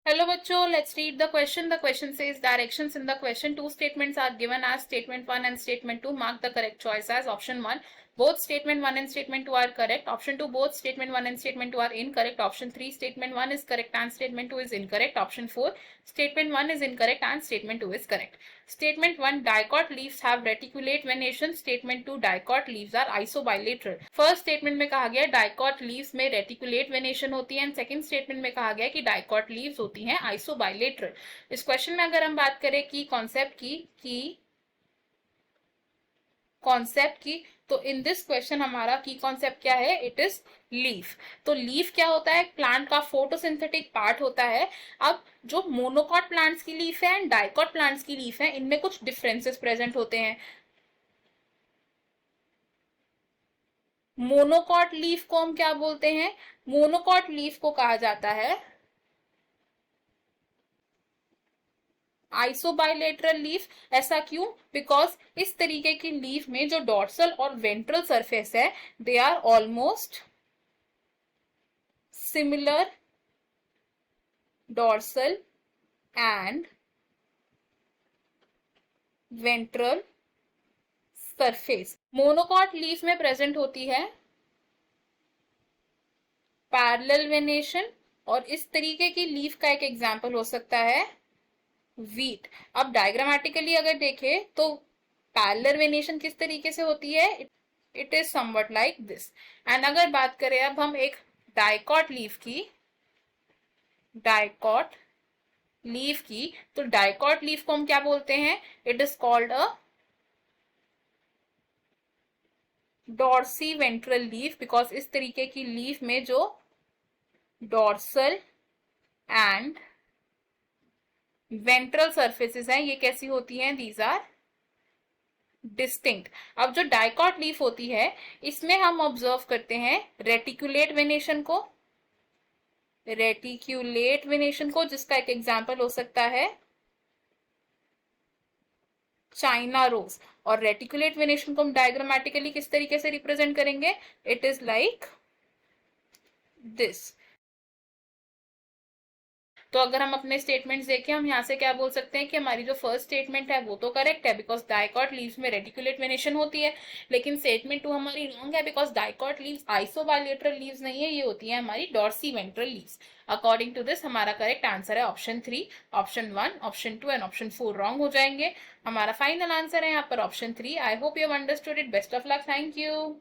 Hello bachcho, let's read the question. The question says directions in the question. Two statements are given as statement 1 and statement 2. Mark the correct choice as option 1. Both statement 1 and statement 2 are correct. Option 2, both statement 1 and statement 2 are incorrect. Option 3, statement 1 is correct and statement 2 is incorrect. Option 4, statement 1 is incorrect and statement 2 is correct. Statement 1, dicot leaves have reticulate venation. Statement 2, dicot leaves are isobilateral. First statement में कहा गया dicot leaves में reticulate venation होती है and second statement में कहा गया कि डाइकॉट लीव्स होती हैं आइसोबाइलेटरल. इस क्वेश्चन में अगर हम बात करें की कॉन्सेप्ट की तो इन दिस क्वेश्चन हमारा की कॉन्सेप्ट क्या है? It is leaf. तो लीफ क्या होता है? प्लांट का फोटोसिंथेटिक पार्ट होता है. अब जो मोनोकॉट प्लांट्स की लीफ है एंड डाइकॉट प्लांट्स की लीफ है इनमें कुछ डिफरेंसेस प्रेजेंट होते हैं. मोनोकॉट लीफ को हम क्या बोलते हैं? मोनोकॉट लीफ को कहा जाता है आइसोबाइलेटरल लीफ. ऐसा क्यों? बिकॉज इस तरीके की लीफ में जो डॉर्सल और वेंट्रल सरफेस है they are almost similar dorsal and ventral surface. Monocot leaf में प्रेजेंट होती है पैरेलल वेनेशन और इस तरीके की लीफ का एक एग्जांपल हो सकता है वीट. अब डायग्रामेटिकली अगर देखें तो पैरेलल वेनेशन किस तरीके से होती है? It is somewhat like this. And अगर बात करें अब हम एक डाइकॉट लीफ की तो डाइकॉट लीफ को हम क्या बोलते हैं? It is called a dorsiventral leaf because इस तरीके की लीफ में जो डॉर्सल एंड वेंट्रल सरफेसेस हैं ये कैसी होती हैं? These are distinct. अब जो डाइकॉट लीफ होती है इसमें हम ऑब्जर्व करते हैं रेटिकुलेट वेनेशन को जिसका एक एग्जांपल हो सकता है चाइना रोज. और रेटिकुलेट वेनेशन को हम डायग्रामेटिकली किस तरीके से रिप्रेजेंट करेंगे? It is like this. तो अगर हम अपने स्टेटमेंट्स देखें हम यहाँ से क्या बोल सकते हैं कि हमारी जो फर्स्ट स्टेटमेंट है वो तो करेक्ट है बिकॉज डाइकॉट लीव्स में रेटिकुलेट वेनेशन होती है. लेकिन स्टेटमेंट 2 हमारी रॉन्ग है because dicot leaves isobilateral leaves नहीं है, ये होती है हमारी dorsiventral leaves. According to this हमारा करेक्ट आंसर है option 3. Option 1, option 2 and option 4 wrong हो जाएंगे. हमारा फाइनल आंसर है यहाँ पर option 3. I hope you have understood it. Best of luck. Thank you.